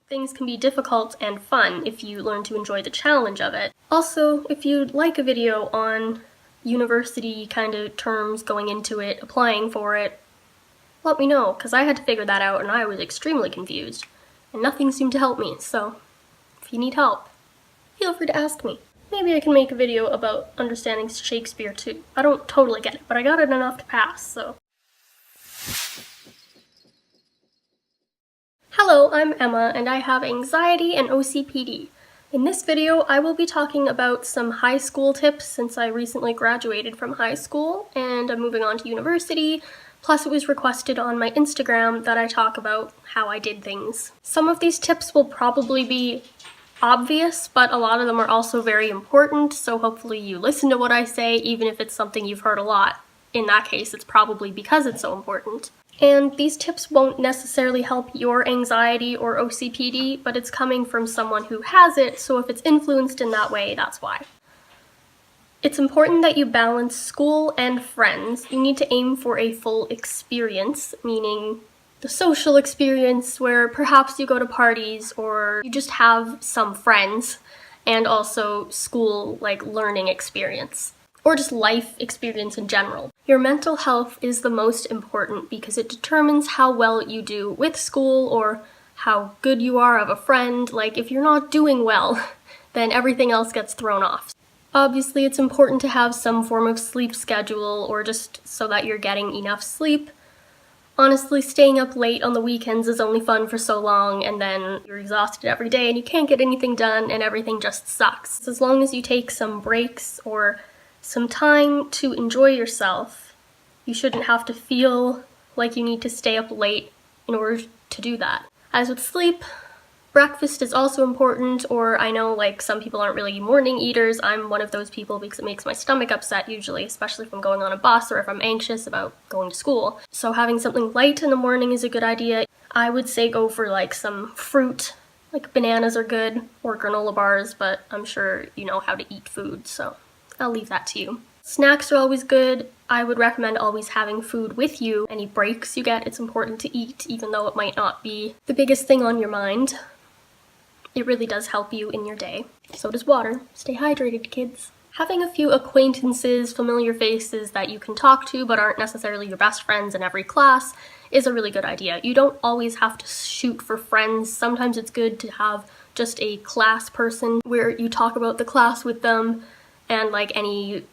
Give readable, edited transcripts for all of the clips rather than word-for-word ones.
Things can be difficult and fun if you learn to enjoy the challenge of it. Also, if you'd like a video on university kind of terms going into it, applying for it, let me know, because I had to figure that out and I was extremely confused, and nothing seemed to help me, so if you need help, feel free to ask me. Maybe I can make a video about understanding Shakespeare too. I don't totally get it, but I got it enough to pass, so. Hello, I'm Emma, and I have anxiety and OCPD. In this video, I will be talking about some high school tips since I recently graduated from high school and I'm moving on to university. Plus, it was requested on my Instagram that I talk about how I did things. Some of these tips will probably be obvious, but a lot of them are also very important, so hopefully you listen to what I say, even if it's something you've heard a lot. In that case, it's probably because it's so important. And these tips won't necessarily help your anxiety or OCPD, but it's coming from someone who has it, so if it's influenced in that way, that's why. It's important that you balance school and friends. You need to aim for a full experience, meaning the social experience where perhaps you go to parties or you just have some friends, and also school, like learning experience, or just life experience in general. Your mental health is the most important because it determines how well you do with school or how good you are of a friend. Like, if you're not doing well, then everything else gets thrown off. Obviously, it's important to have some form of sleep schedule or just so that you're getting enough sleep. Honestly, staying up late on the weekends is only fun for so long, and then you're exhausted every day and you can't get anything done and everything just sucks. As long as you take some breaks or some time to enjoy yourself, you shouldn't have to feel like you need to stay up late in order to do that. As with sleep, breakfast is also important, or I know like some people aren't really morning eaters. I'm one of those people because it makes my stomach upset usually, especially if I'm going on a bus or if I'm anxious about going to school. So having something light in the morning is a good idea. I would say go for like some fruit, like bananas are good, or granola bars, but I'm sure you know how to eat food, so I'll leave that to you. Snacks are always good. I would recommend always having food with you. Any breaks you get, it's important to eat, even though it might not be the biggest thing on your mind. It really does help you in your day. So does water. Stay hydrated, kids. Having a few acquaintances, familiar faces that you can talk to but aren't necessarily your best friends in every class is a really good idea. You don't always have to shoot for friends. Sometimes it's good to have just a class person where you talk about the class with them and like any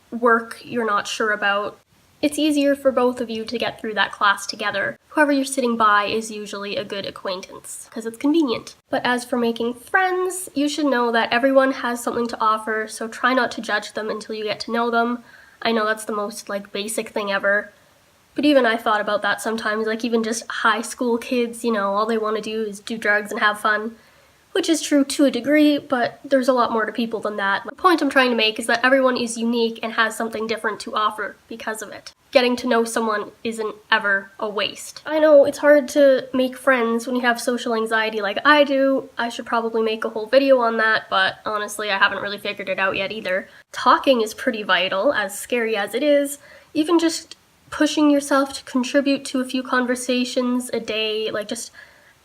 work you're not sure about. It's easier for both of you to get through that class together. Whoever you're sitting by is usually a good acquaintance, because it's convenient. But as for making friends, you should know that everyone has something to offer, so try not to judge them until you get to know them. I know that's the most like basic thing ever, but even I thought about that sometimes, like even just high school kids, you know, all they want to do is do drugs and have fun. Which is true to a degree, but there's a lot more to people than that. The point I'm trying to make is that everyone is unique and has something different to offer because of it. Getting to know someone isn't ever a waste. I know it's hard to make friends when you have social anxiety like I do. I should probably make a whole video on that, but honestly, I haven't really figured it out yet either. Talking is pretty vital, as scary as it is. Even just pushing yourself to contribute to a few conversations a day, like just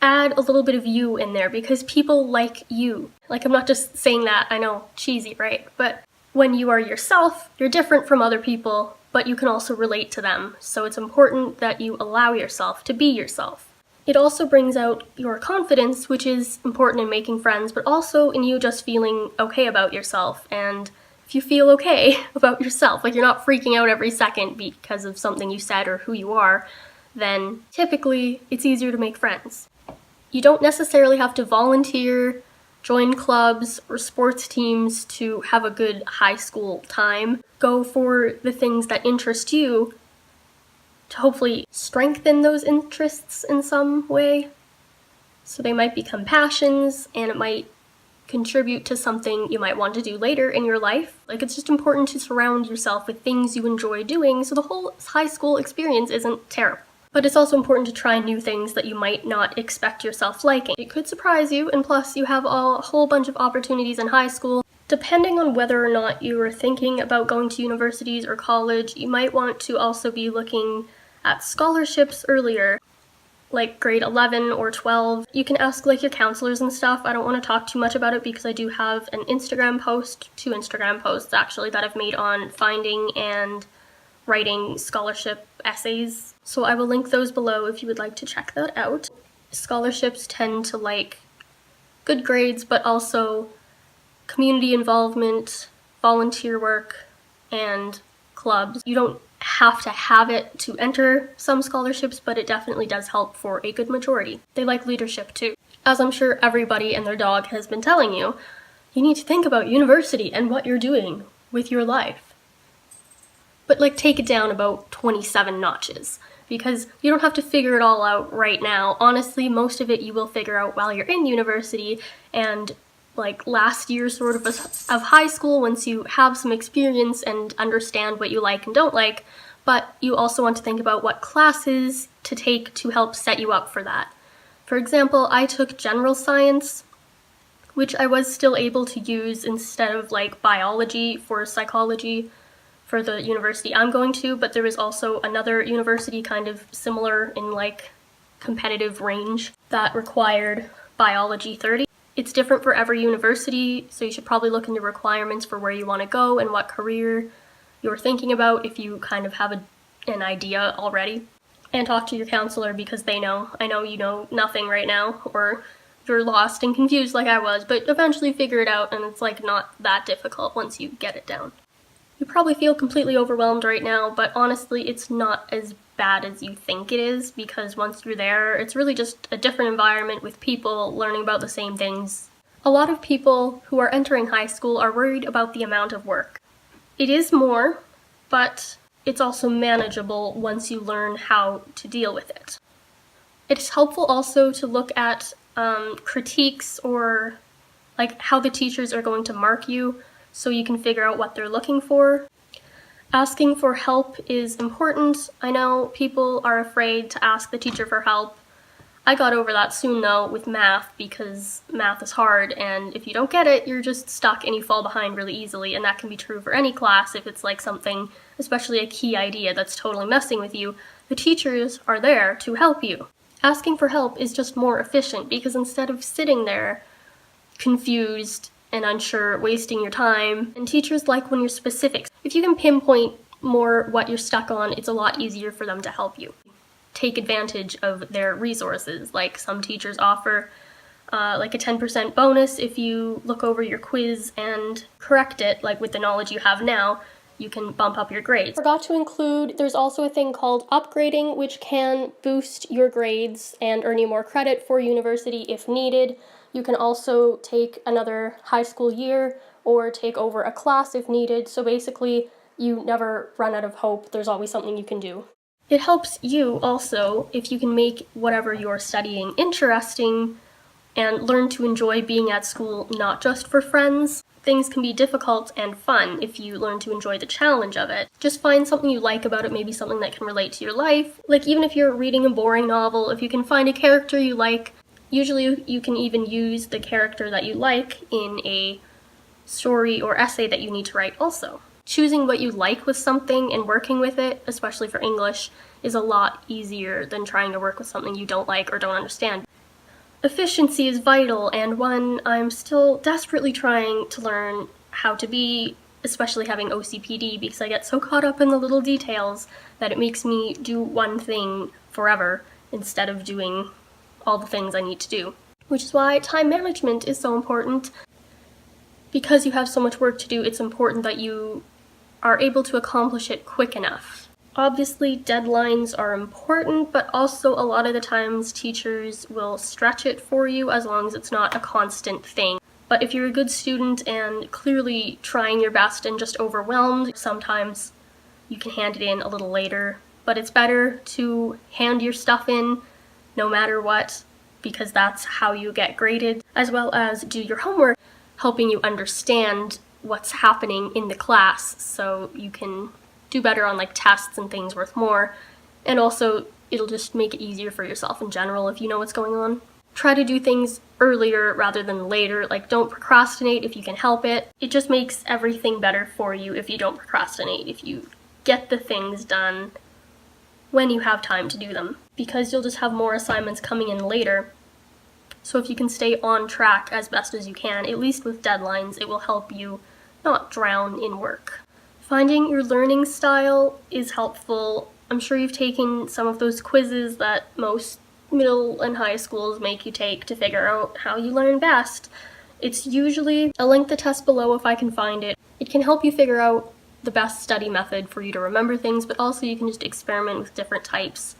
add a little bit of you in there because people like you. Like, I'm not just saying that, I know, cheesy, right? But when you are yourself, you're different from other people, but you can also relate to them. So it's important that you allow yourself to be yourself. It also brings out your confidence, which is important in making friends, but also in you just feeling okay about yourself. And if you feel okay about yourself, like you're not freaking out every second because of something you said or who you are, then typically it's easier to make friends. You don't necessarily have to volunteer, join clubs or sports teams to have a good high school time. Go for the things that interest you to hopefully strengthen those interests in some way. So they might become passions, and it might contribute to something you might want to do later in your life. Like, it's just important to surround yourself with things you enjoy doing so the whole high school experience isn't terrible. But it's also important to try new things that you might not expect yourself liking. It could surprise you, and plus you have a whole bunch of opportunities in high school. Depending on whether or not you are thinking about going to universities or college, you might want to also be looking at scholarships earlier. like grade 11 or 12. You can ask like your counselors and stuff. I don't want to talk too much about it because I do have an Instagram post, 2 Instagram posts actually, that I've made on finding and writing scholarship essays. So I will link those below if you would like to check that out. Scholarships tend to like good grades, but also community involvement, volunteer work, and clubs. You don't have to have it to enter some scholarships, but it definitely does help for a good majority. They like leadership too. As I'm sure everybody and their dog has been telling you, you need to think about university and what you're doing with your life. But like take it down about 27 notches, because you don't have to figure it all out right now. Honestly, most of it you will figure out while you're in university and like last year sort of high school, once you have some experience and understand what you like and don't like. But you also want to think about what classes to take to help set you up for that. For example, I took general science, which I was still able to use instead of like biology for psychology for the university I'm going to, but there was also another university kind of similar in like competitive range that required biology 30. It's different for every university, so you should probably look into requirements for where you want to go and what career you're thinking about if you kind of have an idea already. And talk to your counselor because they know. I know you know nothing right now, or you're lost and confused like I was, but eventually figure it out, and it's like not that difficult once you get it down. You probably feel completely overwhelmed right now, but honestly, it's not as bad as you think it is, because once you're there, it's really just a different environment with people learning about the same things. A lot of people who are entering high school are worried about the amount of work. It is more, but it's also manageable once you learn how to deal with it. It's helpful also to look at critiques or like how the teachers are going to mark you, so you can figure out what they're looking for. Asking for help is important. I know people are afraid to ask the teacher for help. I got over that soon though with math, because math is hard, and if you don't get it, you're just stuck and you fall behind really easily, and that can be true for any class if it's like something, especially a key idea that's totally messing with you. The teachers are there to help you. Asking for help is just more efficient, because instead of sitting there confused and unsure, wasting your time, and teachers like when you're specific. If you can pinpoint more what you're stuck on, it's a lot easier for them to help you. Take advantage of their resources. Like some teachers offer like a 10% bonus if you look over your quiz and correct it, like with the knowledge you have now, you can bump up your grades. Forgot to include, there's also a thing called upgrading, which can boost your grades and earn you more credit for university if needed. You can also take another high school year or take over a class if needed, so basically you never run out of hope. There's always something you can do. It helps you also if you can make whatever you're studying interesting and learn to enjoy being at school, not just for friends. Things can be difficult and fun if you learn to enjoy the challenge of it. Just find something you like about it, maybe something that can relate to your life. Like even if you're reading a boring novel, if you can find a character you like, usually you can even use the character that you like in a story or essay that you need to write also. Choosing what you like with something and working with it, especially for English, is a lot easier than trying to work with something you don't like or don't understand. Efficiency is vital, and one I'm still desperately trying to learn how to be, especially having OCPD, because I get so caught up in the little details that it makes me do one thing forever instead of doing all the things I need to do. Which is why time management is so important. Because you have so much work to do, it's important that you are able to accomplish it quick enough. Obviously, deadlines are important, but also a lot of the times teachers will stretch it for you as long as it's not a constant thing. But if you're a good student and clearly trying your best and just overwhelmed, sometimes you can hand it in a little later. But it's better to hand your stuff in no matter what, because that's how you get graded, as well as do your homework, helping you understand what's happening in the class so you can do better on like tests and things worth more. And also it'll just make it easier for yourself in general if you know what's going on. Try to do things earlier rather than later. Like don't procrastinate if you can help it. It just makes everything better for you if you don't procrastinate. If you get the things done when you have time to do them, because you'll just have more assignments coming in later. So if you can stay on track as best as you can, at least with deadlines, it will help you not drown in work. Finding your learning style is helpful. I'm sure you've taken some of those quizzes that most middle and high schools make you take to figure out how you learn best. It's usually, I'll link the test below if I can find it. It can help you figure out the best study method for you to remember things, but also you can just experiment with different types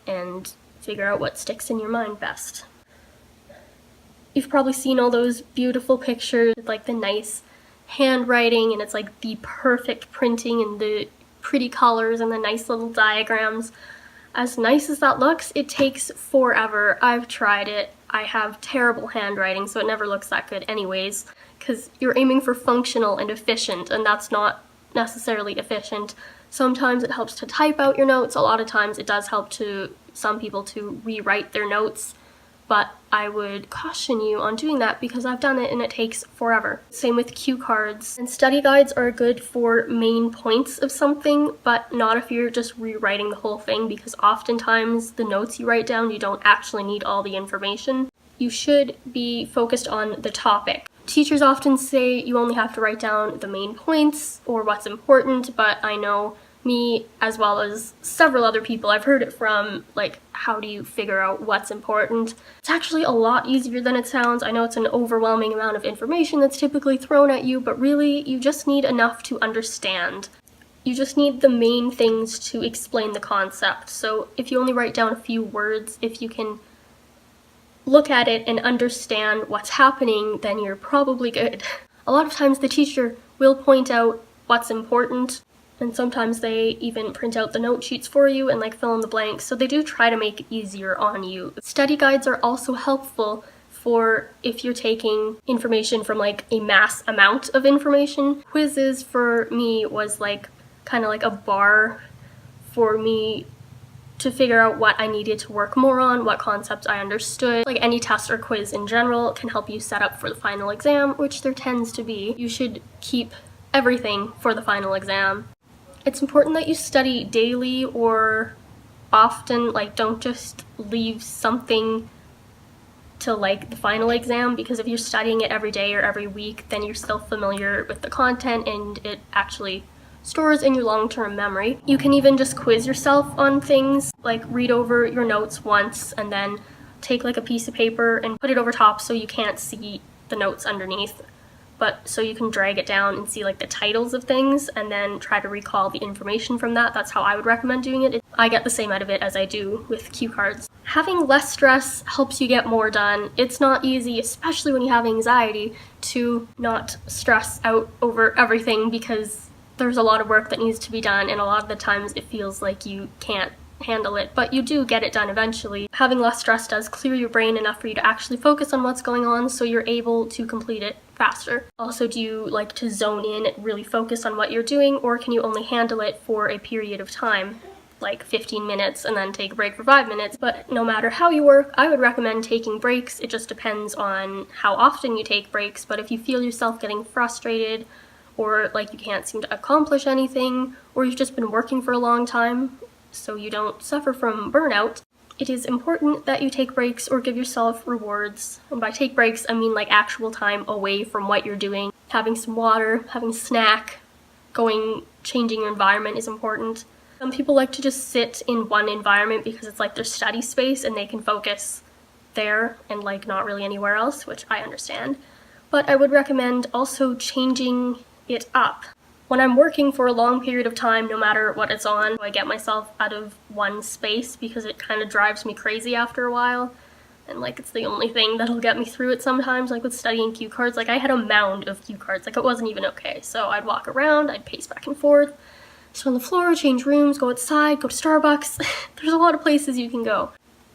and figure out what sticks in your mind best. You've probably seen all those beautiful pictures with like the nice handwriting, and it's like the perfect printing and the pretty colors and the nice little diagrams. As nice as that looks, it takes forever. I've tried it. I have terrible handwriting, so it never looks that good anyways, because you're aiming for functional and efficient, and that's not necessarily efficient. Sometimes it helps to type out your notes. A lot of times it does help to some people to rewrite their notes, but I would caution you on doing that because I've done it and it takes forever. Same with cue cards. And study guides are good for main points of something, but not if you're just rewriting the whole thing, because oftentimes the notes you write down, you don't actually need all the information. You should be focused on the topic. Teachers often say you only have to write down the main points or what's important, but I know me, as well as several other people I've heard it from, like, how do you figure out what's important? It's actually a lot easier than it sounds. I know it's an overwhelming amount of information that's typically thrown at you, but really, you just need enough to understand. You just need the main things to explain the concept. So if you only write down a few words, if you can look at it and understand what's happening, then you're probably good. A lot of times the teacher will point out what's important, and sometimes they even print out the note sheets for you and like fill in the blanks, so they do try to make it easier on you. Study guides are also helpful for if you're taking information from like a mass amount of information. Quizzes for me was like kind of like a bar for me to figure out what I needed to work more on, what concepts I understood. Like any test or quiz in general can help you set up for the final exam, which there tends to be. You should keep everything for the final exam. It's important that you study daily or often, like don't just leave something to like the final exam, because if you're studying it every day or every week, then you're still familiar with the content and it actually stores in your long-term memory. You can even just quiz yourself on things, like read over your notes once and then take like a piece of paper and put it over top so you can't see the notes underneath, but so you can drag it down and see like the titles of things and then try to recall the information from that. That's how I would recommend doing it. I get the same out of it as I do with cue cards. Having less stress helps you get more done. It's not easy, especially when you have anxiety, to not stress out over everything, because there's a lot of work that needs to be done, and a lot of the times it feels like you can't handle it, but you do get it done eventually. Having less stress does clear your brain enough for you to actually focus on what's going on, so you're able to complete it faster. Also, do you like to zone in and really focus on what you're doing, or can you only handle it for a period of time, like 15 minutes and then take a break for 5 minutes? But no matter how you work, I would recommend taking breaks. It just depends on how often you take breaks, but if you feel yourself getting frustrated or like you can't seem to accomplish anything, or you've just been working for a long time so you don't suffer from burnout, it is important that you take breaks or give yourself rewards. And by take breaks, I mean like actual time away from what you're doing. Having some water, having a snack, changing your environment is important. Some people like to just sit in one environment because it's like their study space and they can focus there and like not really anywhere else, which I understand. But I would recommend also changing it up. When I'm working for a long period of time, no matter what it's on, I get myself out of one space because it kind of drives me crazy after a while. And like it's the only thing that'll get me through it sometimes, like with studying cue cards. Like I had a mound of cue cards, like it wasn't even okay. So I'd walk around, I'd pace back and forth, sit on the floor, change rooms, go outside, go to Starbucks. There's a lot of places you can go.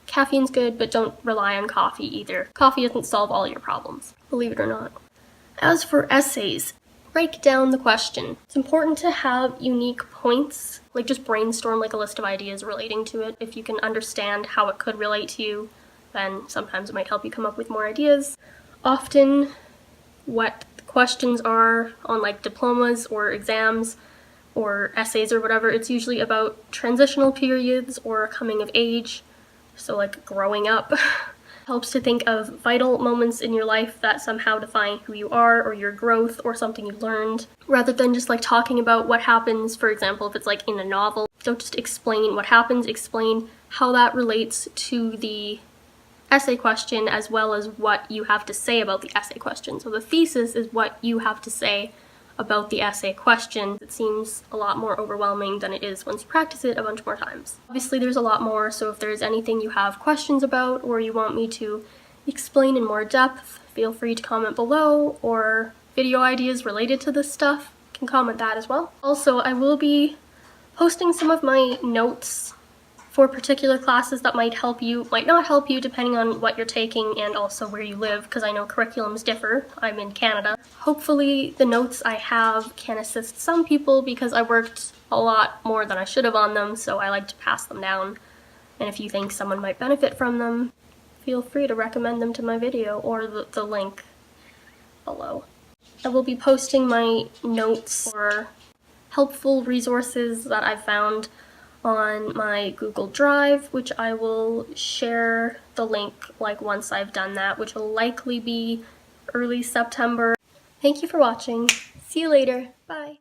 Caffeine's good, but don't rely on coffee either. Coffee doesn't solve all your problems, believe it or not. As for essays, break down the question. It's important to have unique points, like just brainstorm like a list of ideas relating to it. If you can understand how it could relate to you, then sometimes it might help you come up with more ideas. Often what questions are on like diplomas or exams or essays or whatever, it's usually about transitional periods or coming of age, so like growing up. Helps to think of vital moments in your life that somehow define who you are or your growth or something you learned, rather than just like talking about what happens. For example, if it's like in a novel, don't just explain what happens, explain how that relates to the essay question as well as what you have to say about the essay question. So the thesis is what you have to say about the essay question. It seems a lot more overwhelming than it is once you practice it a bunch more times. Obviously there's a lot more, so if there's anything you have questions about or you want me to explain in more depth, feel free to comment below, or video ideas related to this stuff, you can comment that as well. Also, I will be posting some of my notes for particular classes that might help you, might not help you, depending on what you're taking and also where you live, because I know curriculums differ. I'm in Canada. Hopefully the notes I have can assist some people, because I worked a lot more than I should have on them, so I like to pass them down. And if you think someone might benefit from them, feel free to recommend them to my video or the link below. I will be posting my notes or helpful resources that I've found on my Google Drive, which I will share the link like once I've done that, which will likely be early September. Thank you for watching. See you later. Bye.